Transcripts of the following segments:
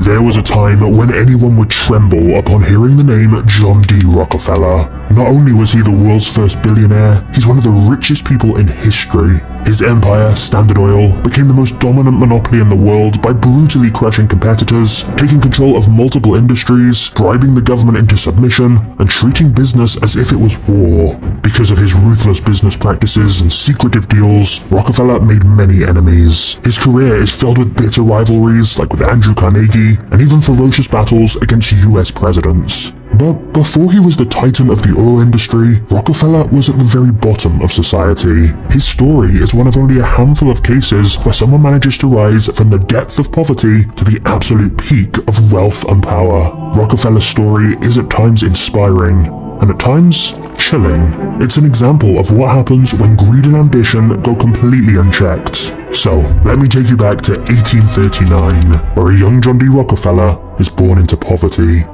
There was a time when anyone would tremble upon hearing the name John D. Rockefeller. Not only was he the world's first billionaire, he's one of the richest people in history. His empire, Standard Oil, became the most dominant monopoly in the world by brutally crushing competitors, taking control of multiple industries, bribing the government into submission, and treating business as if it was war. Because of his ruthless business practices and secretive deals, Rockefeller made many enemies. His career is filled with bitter rivalries like with Andrew Carnegie, and even ferocious battles against US presidents. But before he was the titan of the oil industry, Rockefeller was at the very bottom of society. His story is one of only a handful of cases where someone manages to rise from the depth of poverty to the absolute peak of wealth and power. Rockefeller's story is at times inspiring, and at times chilling. It's an example of what happens when greed and ambition go completely unchecked. So, let me take you back to 1839, where a young John D. Rockefeller is born into poverty.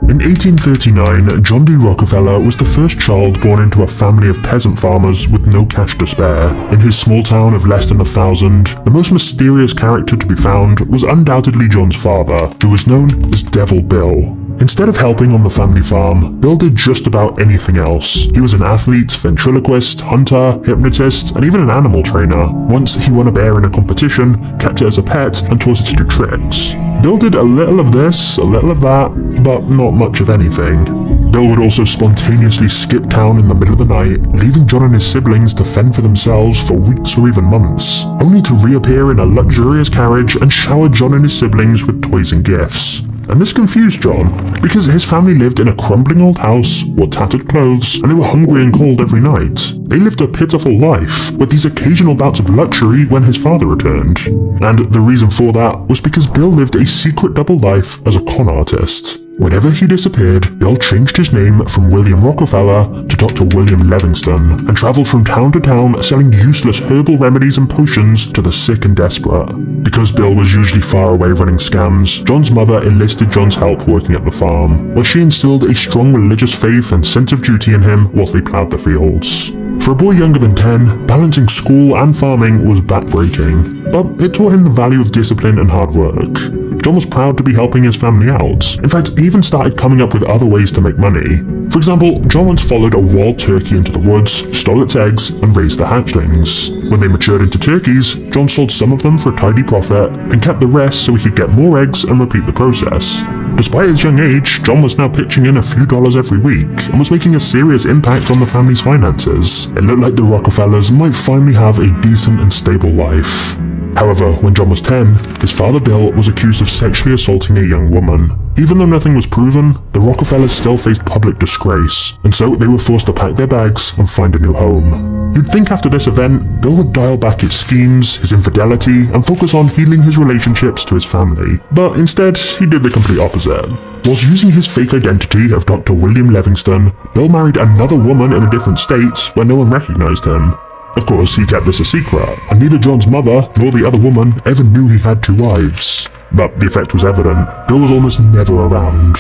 In 1839, John D. Rockefeller was the first child born into a family of peasant farmers with no cash to spare. In his small town of less than 1,000, the most mysterious character to be found was undoubtedly John's father, who was known as Devil Bill. Instead of helping on the family farm, Bill did just about anything else. He was an athlete, ventriloquist, hunter, hypnotist, and even an animal trainer. Once he won a bear in a competition, kept it as a pet, and taught it to do tricks. Bill did a little of this, a little of that, but not much of anything. Bill would also spontaneously skip town in the middle of the night, leaving John and his siblings to fend for themselves for weeks or even months, only to reappear in a luxurious carriage and shower John and his siblings with toys and gifts. And this confused John, because his family lived in a crumbling old house, wore tattered clothes, and they were hungry and cold every night. They lived a pitiful life, with these occasional bouts of luxury when his father returned. And the reason for that was because Bill lived a secret double life as a con artist. Whenever he disappeared, Bill changed his name from William Rockefeller to Dr. William Livingston, and traveled from town to town selling useless herbal remedies and potions to the sick and desperate. Because Bill was usually far away running scams, John's mother enlisted John's help working at the farm, where she instilled a strong religious faith and sense of duty in him whilst they ploughed the fields. For a boy younger than 10, balancing school and farming was backbreaking, but it taught him the value of discipline and hard work. John was proud to be helping his family out. In fact, he even started coming up with other ways to make money. For example, John once followed a wild turkey into the woods, stole its eggs, and raised the hatchlings. When they matured into turkeys, John sold some of them for a tidy profit, and kept the rest so he could get more eggs and repeat the process. Despite his young age, John was now pitching in a few dollars every week, and was making a serious impact on the family's finances. It looked like the Rockefellers might finally have a decent and stable life. However, when John was 10, his father Bill was accused of sexually assaulting a young woman. Even though nothing was proven, the Rockefellers still faced public disgrace, and so they were forced to pack their bags and find a new home. You'd think after this event, Bill would dial back his schemes, his infidelity, and focus on healing his relationships to his family. But instead, he did the complete opposite. Whilst using his fake identity of Dr. William Livingston, Bill married another woman in a different state where no one recognized him. Of course, he kept this a secret, and neither John's mother nor the other woman ever knew he had 2 wives. But the effect was evident. Bill was almost never around.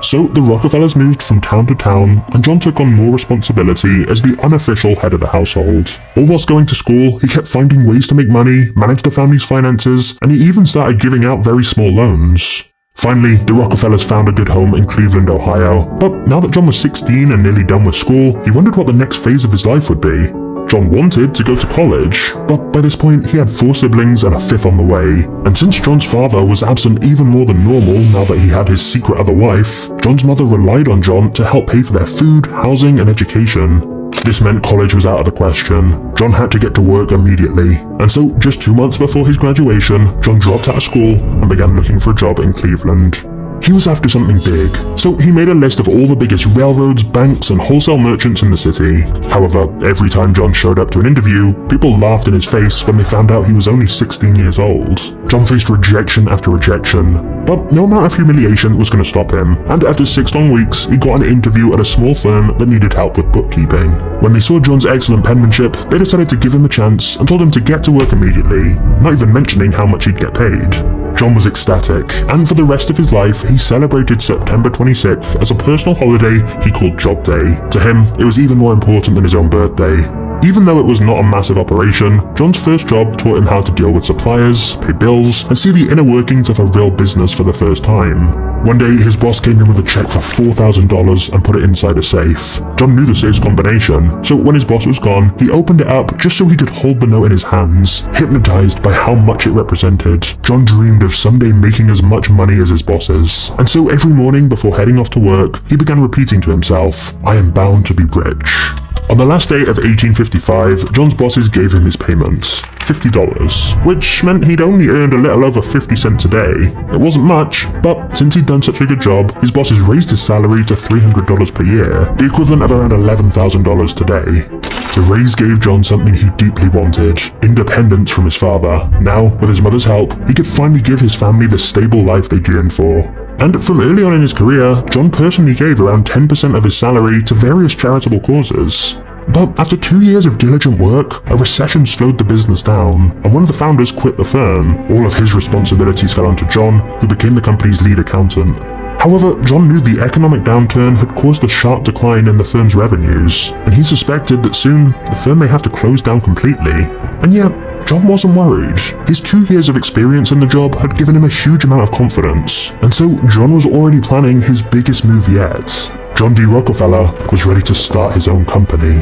So the Rockefellers moved from town to town, and John took on more responsibility as the unofficial head of the household. All whilst going to school, he kept finding ways to make money, manage the family's finances, and he even started giving out very small loans. Finally, the Rockefellers found a good home in Cleveland, Ohio. But now that John was 16 and nearly done with school, he wondered what the next phase of his life would be. John wanted to go to college, but by this point he had 4 siblings and a 5th on the way. And since John's father was absent even more than normal now that he had his secret other wife, John's mother relied on John to help pay for their food, housing, and education. This meant college was out of the question. John had to get to work immediately, and so just 2 months before his graduation, John dropped out of school and began looking for a job in Cleveland. He was after something big, so he made a list of all the biggest railroads, banks, and wholesale merchants in the city. However, every time John showed up to an interview, people laughed in his face when they found out he was only 16 years old. John faced rejection after rejection, but no amount of humiliation was going to stop him, and after 6 long weeks, he got an interview at a small firm that needed help with bookkeeping. When they saw John's excellent penmanship, they decided to give him a chance and told him to get to work immediately, not even mentioning how much he'd get paid. John was ecstatic, and for the rest of his life, he celebrated September 26th as a personal holiday he called Job Day. To him, it was even more important than his own birthday. Even though it was not a massive operation, John's first job taught him how to deal with suppliers, pay bills, and see the inner workings of a real business for the first time. One day, his boss came in with a check for $4,000 and put it inside a safe. John knew the safe's combination, so when his boss was gone, he opened it up just so he could hold the note in his hands. Hypnotized by how much it represented, John dreamed of someday making as much money as his bosses. And so every morning before heading off to work, he began repeating to himself, "I am bound to be rich." On the last day of 1855, John's bosses gave him his payment, $50, which meant he'd only earned a little over 50 cents a day. It wasn't much, but since he'd done such a good job, his bosses raised his salary to $300 per year, the equivalent of around $11,000 today. The raise gave John something he deeply wanted, independence from his father. Now, with his mother's help, he could finally give his family the stable life they yearned for. And from early on in his career, John personally gave around 10% of his salary to various charitable causes. But after 2 years of diligent work, a recession slowed the business down, and one of the founders quit the firm. All of his responsibilities fell onto John, who became the company's lead accountant. However, John knew the economic downturn had caused a sharp decline in the firm's revenues, and he suspected that soon the firm may have to close down completely. And yet, John wasn't worried. His 2 years of experience in the job had given him a huge amount of confidence, and so John was already planning his biggest move yet. John D. Rockefeller was ready to start his own company.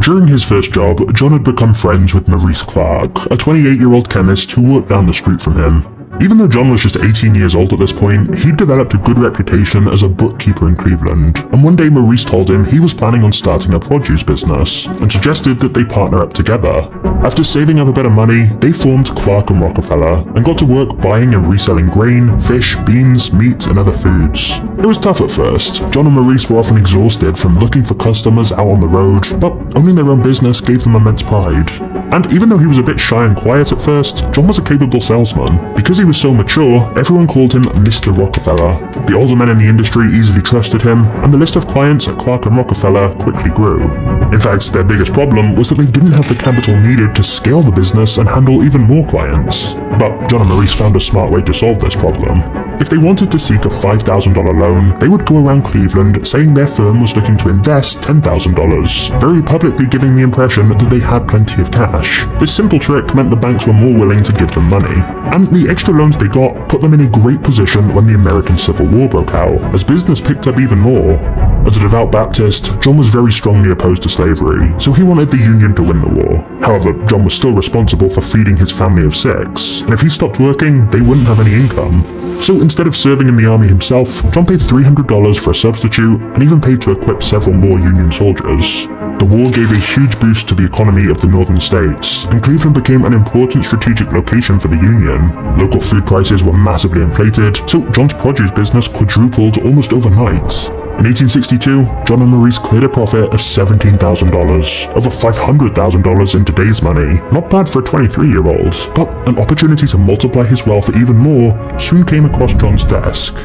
During his first job, John had become friends with Maurice Clark, a 28-year-old chemist who worked down the street from him. Even though John was just 18 years old at this point, he'd developed a good reputation as a bookkeeper in Cleveland, and one day Maurice told him he was planning on starting a produce business, and suggested that they partner up together. After saving up a bit of money, they formed Clark and Rockefeller, and got to work buying and reselling grain, fish, beans, meat, and other foods. It was tough at first. John and Maurice were often exhausted from looking for customers out on the road, but owning their own business gave them immense pride. And even though he was a bit shy and quiet at first, John was a capable salesman. Because he was so mature, everyone called him Mr. Rockefeller. The older men in the industry easily trusted him, and the list of clients at Clark and Rockefeller quickly grew. In fact, their biggest problem was that they didn't have the capital needed to scale the business and handle even more clients. But John and Maurice found a smart way to solve this problem. If they wanted to seek a $5,000 loan, they would go around Cleveland saying their firm was looking to invest $10,000, very publicly giving the impression that they had plenty of cash. This simple trick meant the banks were more willing to give them money. And the extra loans they got put them in a great position when the American Civil War broke out, as business picked up even more. As a devout Baptist, John was very strongly opposed to slavery, so he wanted the Union to win the war. However, John was still responsible for feeding his family of 6, and if he stopped working, they wouldn't have any income. So instead of serving in the army himself, John paid $300 for a substitute, and even paid to equip several more Union soldiers. The war gave a huge boost to the economy of the northern states, and Cleveland became an important strategic location for the Union. Local food prices were massively inflated, so John's produce business quadrupled almost overnight. In 1862, John and Maurice cleared a profit of $17,000, over $500,000 in today's money. Not bad for a 23-year-old, but an opportunity to multiply his wealth even more soon came across John's desk.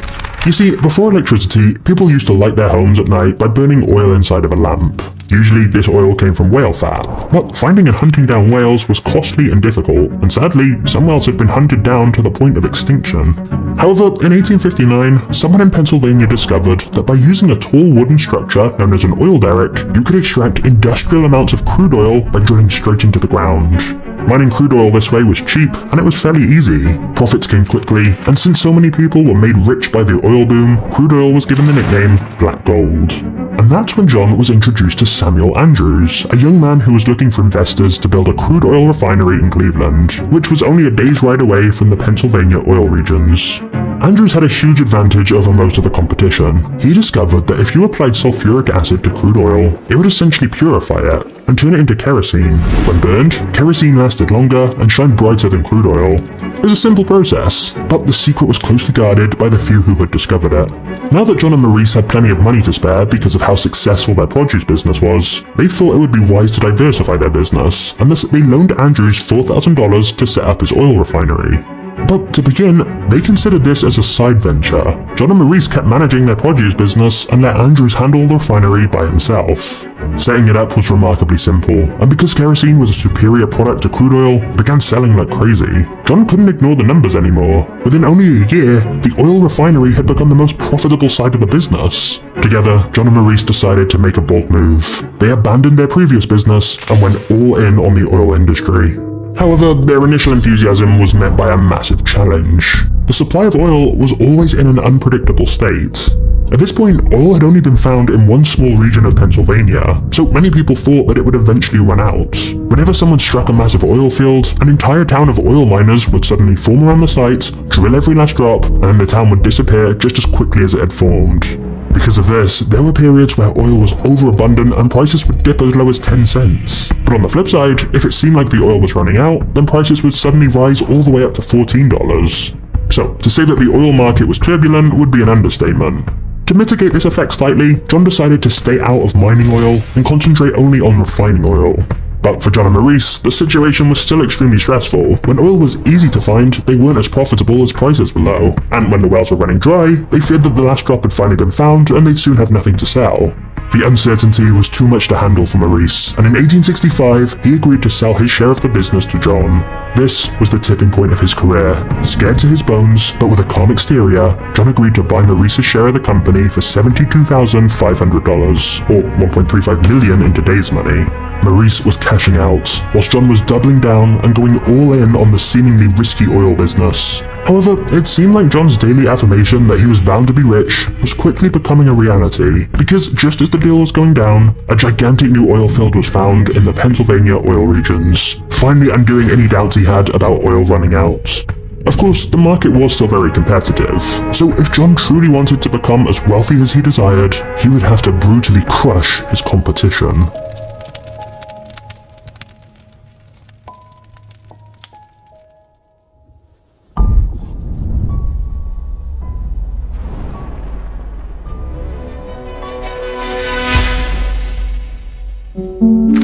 You see, before electricity, people used to light their homes at night by burning oil inside of a lamp. Usually this oil came from whale fat, but finding and hunting down whales was costly and difficult, and sadly, some whales had been hunted down to the point of extinction. However, in 1859, someone in Pennsylvania discovered that by using a tall wooden structure known as an oil derrick, you could extract industrial amounts of crude oil by drilling straight into the ground. Mining crude oil this way was cheap, and it was fairly easy. Profits came quickly, and since so many people were made rich by the oil boom, crude oil was given the nickname Black Gold. And that's when John was introduced to Samuel Andrews, a young man who was looking for investors to build a crude oil refinery in Cleveland, which was only a day's ride away from the Pennsylvania oil regions. Andrews had a huge advantage over most of the competition. He discovered that if you applied sulfuric acid to crude oil, it would essentially purify it and turn it into kerosene. When burned, kerosene lasted longer and shined brighter than crude oil. It was a simple process, but the secret was closely guarded by the few who had discovered it. Now that John and Maurice had plenty of money to spare because of how successful their produce business was, they thought it would be wise to diversify their business, and thus they loaned Andrews $4,000 to set up his oil refinery. But to begin, they considered this as a side venture. John and Maurice kept managing their produce business and let Andrews handle the refinery by himself. Setting it up was remarkably simple, and because kerosene was a superior product to crude oil, it began selling like crazy. John couldn't ignore the numbers anymore. Within only a year, the oil refinery had become the most profitable side of the business. Together, John and Maurice decided to make a bold move. They abandoned their previous business and went all in on the oil industry. However, their initial enthusiasm was met by a massive challenge. The supply of oil was always in an unpredictable state. At this point, oil had only been found in one small region of Pennsylvania, so many people thought that it would eventually run out. Whenever someone struck a massive oil field, an entire town of oil miners would suddenly form around the site, drill every last drop, and then the town would disappear just as quickly as it had formed. Because of this, there were periods where oil was overabundant and prices would dip as low as 10 cents. But on the flip side, if it seemed like the oil was running out, then prices would suddenly rise all the way up to $14. So, to say that the oil market was turbulent would be an understatement. To mitigate this effect slightly, John decided to stay out of mining oil and concentrate only on refining oil. But for John and Maurice, the situation was still extremely stressful. When oil was easy to find, they weren't as profitable as prices were low. And when the wells were running dry, they feared that the last drop had finally been found and they'd soon have nothing to sell. The uncertainty was too much to handle for Maurice, and in 1865, he agreed to sell his share of the business to John. This was the tipping point of his career. Scared to his bones, but with a calm exterior, John agreed to buy Maurice's share of the company for $72,500, or $1.35 million in today's money. Maurice was cashing out, whilst John was doubling down and going all in on the seemingly risky oil business. However, it seemed like John's daily affirmation that he was bound to be rich was quickly becoming a reality, because just as the deal was going down, a gigantic new oil field was found in the Pennsylvania oil regions, finally undoing any doubts he had about oil running out. Of course, the market was still very competitive, so if John truly wanted to become as wealthy as he desired, he would have to brutally crush his competition.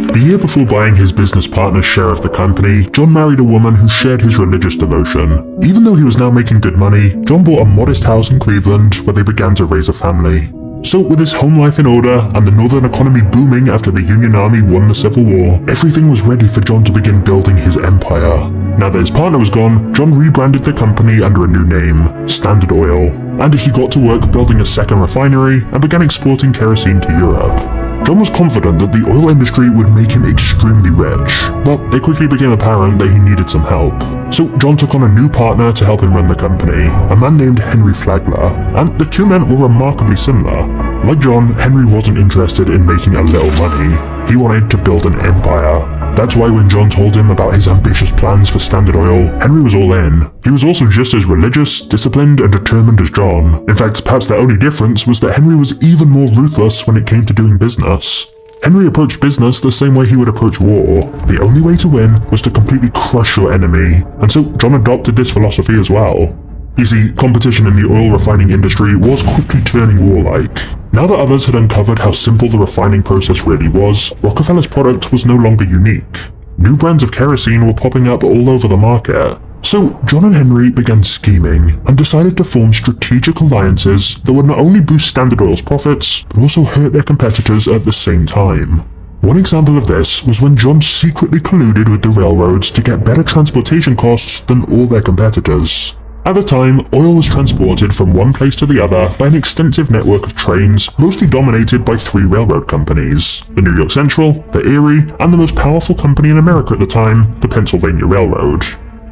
The year before buying his business partner's share of the company, John married a woman who shared his religious devotion. Even though he was now making good money, John bought a modest house in Cleveland where they began to raise a family. So with his home life in order and the northern economy booming after the Union Army won the Civil War, everything was ready for John to begin building his empire. Now that his partner was gone, John rebranded the company under a new name, Standard Oil, and he got to work building a second refinery and began exporting kerosene to Europe. John was confident that the oil industry would make him extremely rich, but it quickly became apparent that he needed some help. So John took on a new partner to help him run the company, a man named Henry Flagler, and the two men were remarkably similar. Like John, Henry wasn't interested in making a little money. He wanted to build an empire. That's why when John told him about his ambitious plans for Standard Oil, Henry was all in. He was also just as religious, disciplined, and determined as John. In fact, perhaps the only difference was that Henry was even more ruthless when it came to doing business. Henry approached business the same way he would approach war. The only way to win was to completely crush your enemy, and so John adopted this philosophy as well. You see, competition in the oil refining industry was quickly turning warlike. Now that others had uncovered how simple the refining process really was, Rockefeller's product was no longer unique. New brands of kerosene were popping up all over the market. So John and Henry began scheming and decided to form strategic alliances that would not only boost Standard Oil's profits, but also hurt their competitors at the same time. One example of this was when John secretly colluded with the railroads to get better transportation costs than all their competitors. At the time, oil was transported from one place to the other by an extensive network of trains, mostly dominated by three railroad companies: the New York Central, the Erie, and the most powerful company in America at the time, the Pennsylvania Railroad.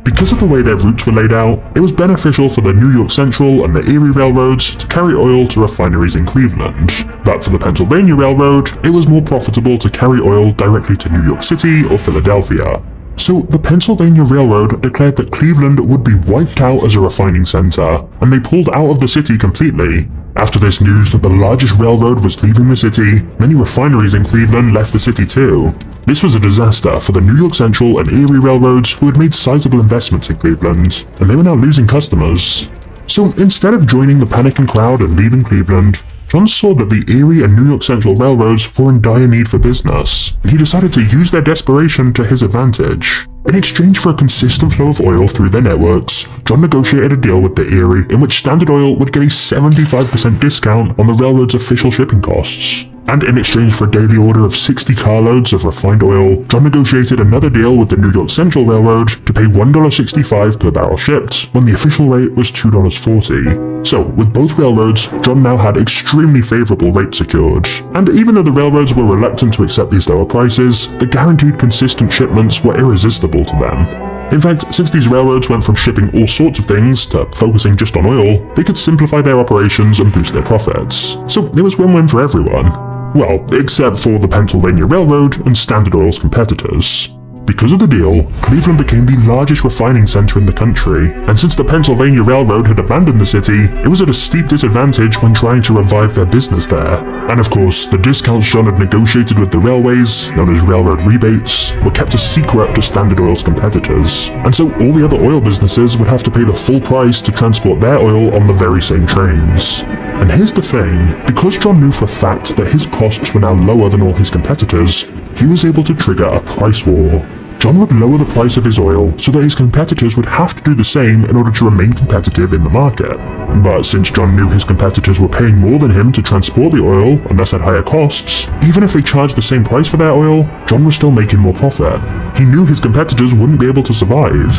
Because of the way their routes were laid out, it was beneficial for the New York Central and the Erie railroads to carry oil to refineries in Cleveland. But for the Pennsylvania Railroad, it was more profitable to carry oil directly to New York City or Philadelphia. So the Pennsylvania Railroad declared that Cleveland would be wiped out as a refining center, and they pulled out of the city completely. After this news that the largest railroad was leaving the city, many refineries in Cleveland left the city too. This was a disaster for the New York Central and Erie railroads, who had made sizable investments in Cleveland, and they were now losing customers. So instead of joining the panicking crowd and leaving Cleveland, John saw that the Erie and New York Central railroads were in dire need for business, and he decided to use their desperation to his advantage. In exchange for a consistent flow of oil through their networks, John negotiated a deal with the Erie in which Standard Oil would get a 75% discount on the railroad's official shipping costs. And in exchange for a daily order of 60 carloads of refined oil, John negotiated another deal with the New York Central Railroad to pay $1.65 per barrel shipped, when the official rate was $2.40. So, with both railroads, John now had extremely favorable rates secured. And even though the railroads were reluctant to accept these lower prices, the guaranteed consistent shipments were irresistible to them. In fact, since these railroads went from shipping all sorts of things to focusing just on oil, they could simplify their operations and boost their profits. So it was win-win for everyone. Well, except for the Pennsylvania Railroad and Standard Oil's competitors. Because of the deal, Cleveland became the largest refining center in the country, and since the Pennsylvania Railroad had abandoned the city, it was at a steep disadvantage when trying to revive their business there. And of course, the discounts John had negotiated with the railways, known as railroad rebates, were kept a secret to Standard Oil's competitors. And so all the other oil businesses would have to pay the full price to transport their oil on the very same trains. And here's the thing, because John knew for a fact that his costs were now lower than all his competitors, he was able to trigger a price war. John would lower the price of his oil so that his competitors would have to do the same in order to remain competitive in the market. But since John knew his competitors were paying more than him to transport the oil and thus had higher costs, even if they charged the same price for their oil, John was still making more profit. He knew his competitors wouldn't be able to survive.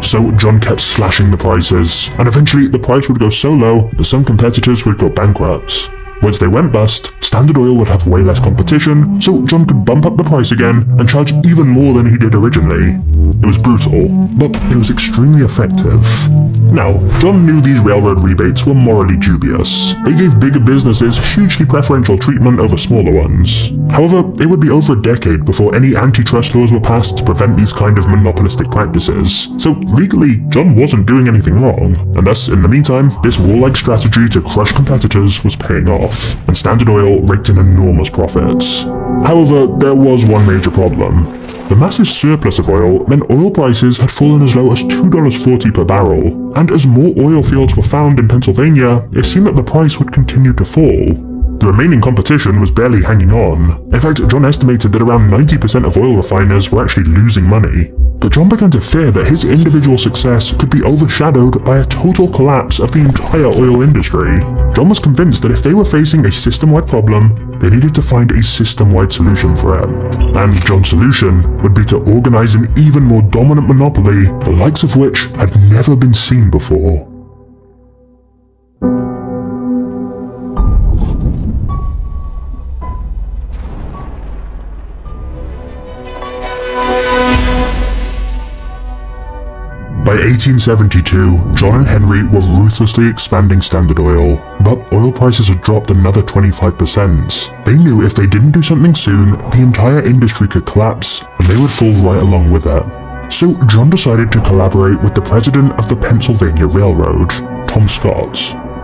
So John kept slashing the prices, and eventually the price would go so low that some competitors would go bankrupt. Once they went bust, Standard Oil would have way less competition, so John could bump up the price again and charge even more than he did originally. It was brutal, but it was extremely effective. Now, John knew these railroad rebates were morally dubious. They gave bigger businesses hugely preferential treatment over smaller ones. However, it would be over a decade before any antitrust laws were passed to prevent these kind of monopolistic practices, so legally, John wasn't doing anything wrong, and thus, in the meantime, this warlike strategy to crush competitors was paying off, and Standard Oil raked in enormous profits. However, there was one major problem. The massive surplus of oil meant oil prices had fallen as low as $2.40 per barrel, and as more oil fields were found in Pennsylvania, it seemed that the price would continue to fall. The remaining competition was barely hanging on. In fact, John estimated that around 90% of oil refiners were actually losing money. But John began to fear that his individual success could be overshadowed by a total collapse of the entire oil industry. John was convinced that if they were facing a system-wide problem, they needed to find a system-wide solution for it. And John's solution would be to organize an even more dominant monopoly, the likes of which had never been seen before. By 1872, John and Henry were ruthlessly expanding Standard Oil, but oil prices had dropped another 25%. They knew if they didn't do something soon, the entire industry could collapse, and they would fall right along with it. So John decided to collaborate with the president of the Pennsylvania Railroad, Tom Scott.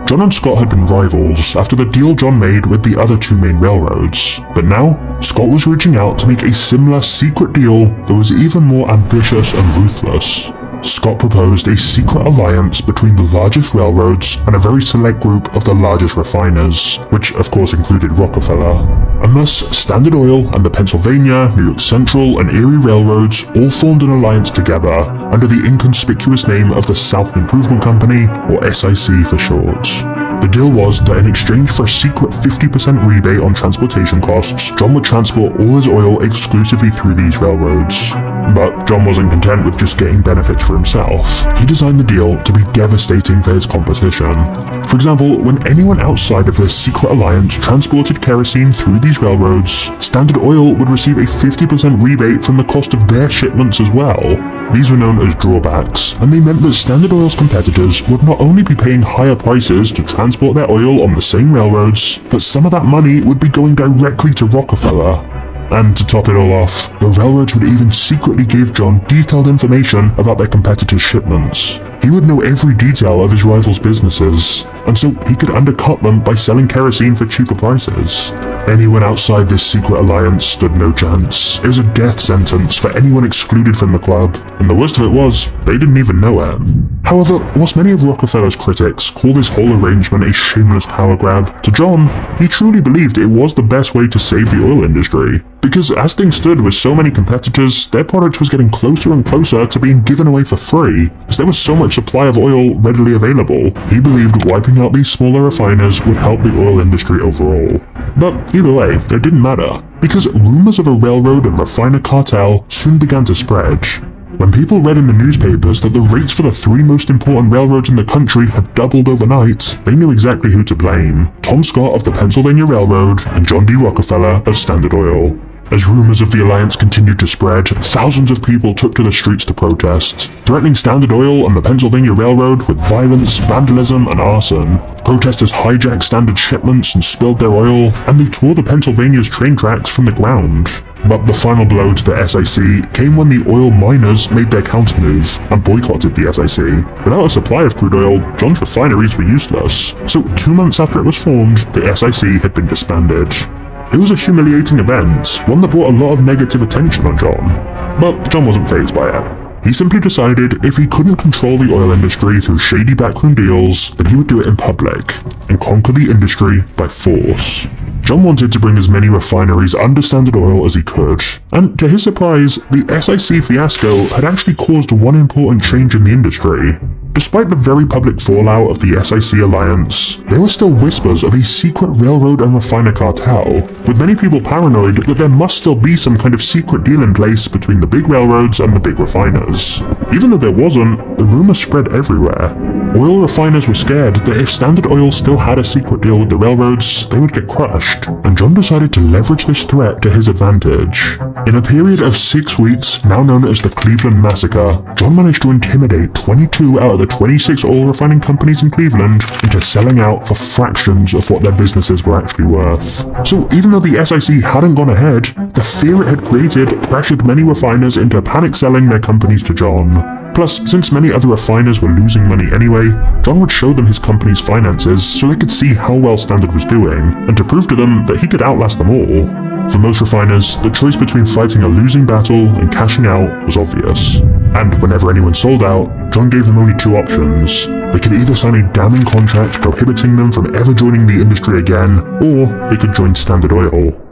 John and Scott had been rivals after the deal John made with the other two main railroads, but now, Scott was reaching out to make a similar secret deal that was even more ambitious and ruthless. Scott proposed a secret alliance between the largest railroads and a very select group of the largest refiners, which of course included Rockefeller. And thus, Standard Oil and the Pennsylvania, New York Central, and Erie railroads all formed an alliance together under the inconspicuous name of the South Improvement Company, or SIC for short. The deal was that in exchange for a secret 50% rebate on transportation costs, John would transport all his oil exclusively through these railroads. But John wasn't content with just getting benefits for himself. He designed the deal to be devastating for his competition. For example, when anyone outside of this secret alliance transported kerosene through these railroads, Standard Oil would receive a 50% rebate from the cost of their shipments as well. These were known as drawbacks, and they meant that Standard Oil's competitors would not only be paying higher prices to transport their oil on the same railroads, but some of that money would be going directly to Rockefeller. And to top it all off, the railroads would even secretly give John detailed information about their competitors' shipments. He would know every detail of his rivals' businesses, and so he could undercut them by selling kerosene for cheaper prices. Anyone outside this secret alliance stood no chance. It was a death sentence for anyone excluded from the club, and the worst of it was, they didn't even know it. However, whilst many of Rockefeller's critics call this whole arrangement a shameless power grab, to John, he truly believed it was the best way to save the oil industry. Because as things stood with so many competitors, their product was getting closer and closer to being given away for free, as there was so much supply of oil readily available. He believed wiping out these smaller refiners would help the oil industry overall. But either way, it didn't matter, because rumors of a railroad and refiner cartel soon began to spread. When people read in the newspapers that the rates for the three most important railroads in the country had doubled overnight, they knew exactly who to blame: Tom Scott of the Pennsylvania Railroad and John D. Rockefeller of Standard Oil. As rumors of the alliance continued to spread, thousands of people took to the streets to protest, threatening Standard Oil and the Pennsylvania Railroad with violence, vandalism, and arson. Protesters hijacked Standard shipments and spilled their oil, and they tore the Pennsylvania's train tracks from the ground. But the final blow to the SIC came when the oil miners made their countermove and boycotted the SIC. Without a supply of crude oil, John's refineries were useless, so 2 months after it was formed, the SIC had been disbanded. It was a humiliating event, one that brought a lot of negative attention on John. But John wasn't fazed by it. He simply decided if he couldn't control the oil industry through shady backroom deals, then he would do it in public, and conquer the industry by force. John wanted to bring as many refineries under Standard Oil as he could, and to his surprise, the SIC fiasco had actually caused one important change in the industry. Despite the very public fallout of the SIC alliance, there were still whispers of a secret railroad and refiner cartel, with many people paranoid that there must still be some kind of secret deal in place between the big railroads and the big refiners. Even though there wasn't, the rumor spread everywhere. Oil refiners were scared that if Standard Oil still had a secret deal with the railroads, they would get crushed, and John decided to leverage this threat to his advantage. In a period of 6 weeks, now known as the Cleveland Massacre, John managed to intimidate 22 out of the 26 oil refining companies in Cleveland into selling out for fractions of what their businesses were actually worth. So even though the SIC hadn't gone ahead, the fear it had created pressured many refiners into panic selling their companies to John. Plus, since many other refiners were losing money anyway, John would show them his company's finances so they could see how well Standard was doing, and to prove to them that he could outlast them all. For most refiners, the choice between fighting a losing battle and cashing out was obvious. And whenever anyone sold out, John gave them only 2 options. They could either sign a damning contract prohibiting them from ever joining the industry again, or they could join Standard Oil.